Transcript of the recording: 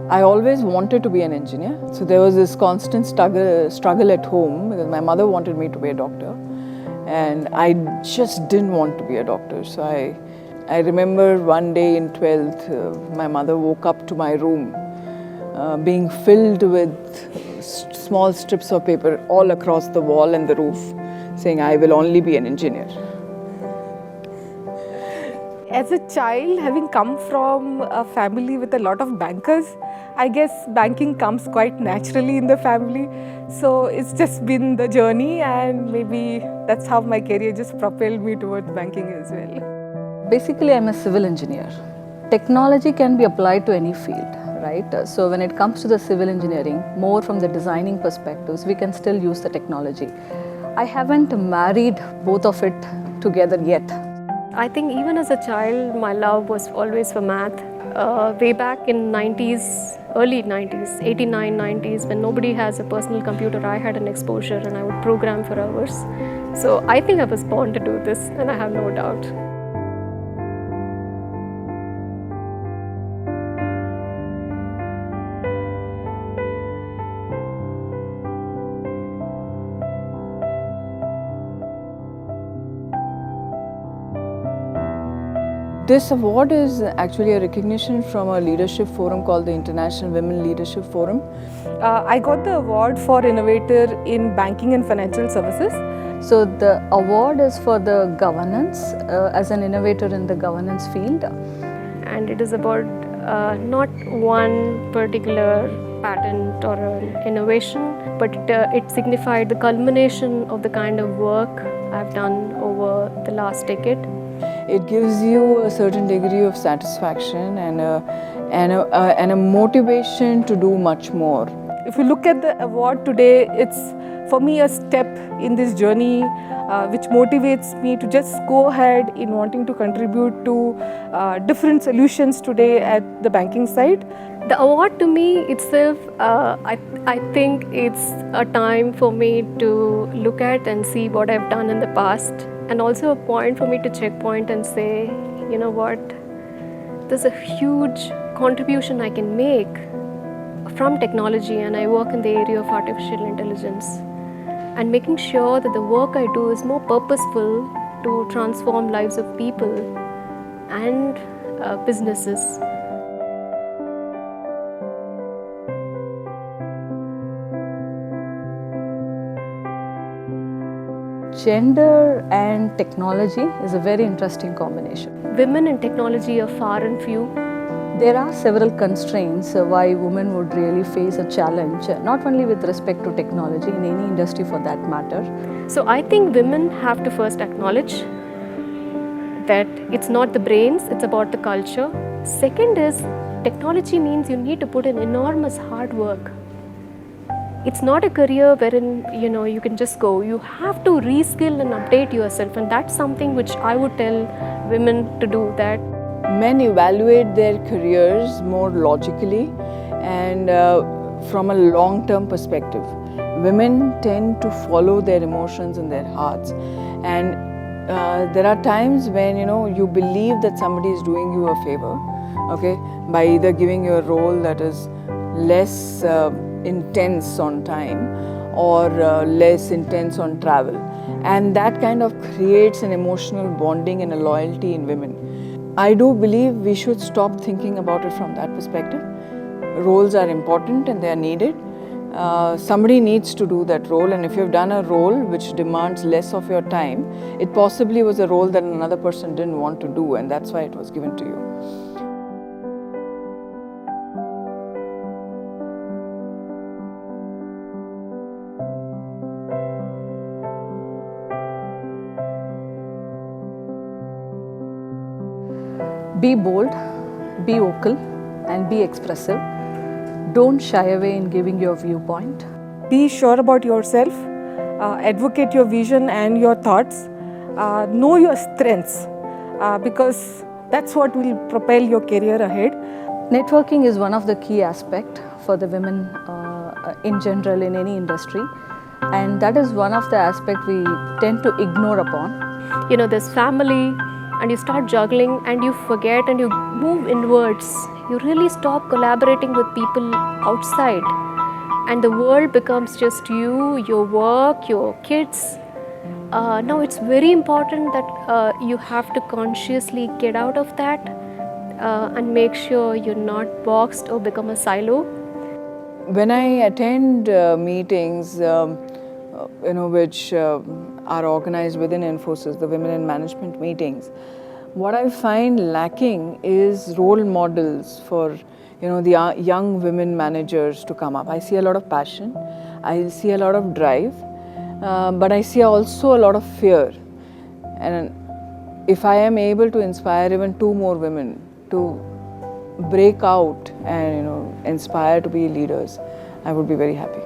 I always wanted to be an engineer. So there was this constant struggle at home because my mother wanted me to be a doctor and I just didn't want to be a doctor. So I remember one day in 12th, my mother woke up to my room being filled with small strips of paper all across the wall and the roof saying, I will only be an engineer. As a child, having come from a family with a lot of bankers, I guess banking comes quite naturally in the family. So it's just been the journey and maybe that's how my career just propelled me towards banking as well. Basically, I'm a civil engineer. Technology can be applied to any field, right? So when it comes to the civil engineering, more from the designing perspectives, we can still use the technology. I haven't married both of it together yet. I think even as a child, my love was always for math. Way back in 90s, early 90s, 89, 90s, when nobody has a personal computer, I had an exposure and I would program for hours. So I think I was born to do this and I have no doubt. This award is actually a recognition from a leadership forum called the International Women Leadership Forum. I got the award for Innovator in Banking and Financial Services. So the award is for the governance, as an innovator in the governance field. And it is about not one particular patent or an innovation, but it signified the culmination of the kind of work I've done over the last decade. It gives you a certain degree of satisfaction and a motivation to do much more. If you look at the award today, it's for me a step in this journey which motivates me to just go ahead in wanting to contribute to different solutions today at the banking side. The award to me itself, I think it's a time for me to look at and see what I've done in the past, and also a point for me to checkpoint and say, you know what, there's a huge contribution I can make from technology, and I work in the area of artificial intelligence, and making sure that the work I do is more purposeful to transform lives of people and businesses. Gender and technology is a very interesting combination. Women in technology are far and few. There are several constraints why women would really face a challenge, not only with respect to technology, in any industry for that matter. So I think women have to first acknowledge that it's not the brains, it's about the culture. Second is, technology means you need to put in enormous hard work. It's not a career wherein you can just go. You have to reskill and update yourself, and that's something which I would tell women to do. That men evaluate their careers more logically and from a long-term perspective. Women tend to follow their emotions and their hearts, and there are times when you believe that somebody is doing you a favor, okay, by either giving you a role that is less intense on time or less intense on travel, and that kind of creates an emotional bonding and a loyalty in women. I do believe we should stop thinking about it from that perspective. Roles are important and they are needed. Somebody needs to do that role, and if you've done a role which demands less of your time, it possibly was a role that another person didn't want to do, and that's why it was given to you. Be bold, be vocal, and be expressive. Don't shy away in giving your viewpoint. Be sure about yourself, advocate your vision and your thoughts, know your strengths because that's what will propel your career ahead. Networking is one of the key aspects for the women in general in any industry, and that is one of the aspects we tend to ignore upon. There's family, and you start juggling and you forget and you move inwards. You really stop collaborating with people outside, and the world becomes just you, your work, your kids. Now it's very important that you have to consciously get out of that and make sure you're not boxed or become a silo. When I attend meetings, which are organized within Infosys, the Women in Management meetings, what I find lacking is role models for the young women managers to come up. I see a lot of passion, I see a lot of drive, but I see also a lot of fear. And if I am able to inspire even 2 more women to break out and inspire to be leaders, I would be very happy.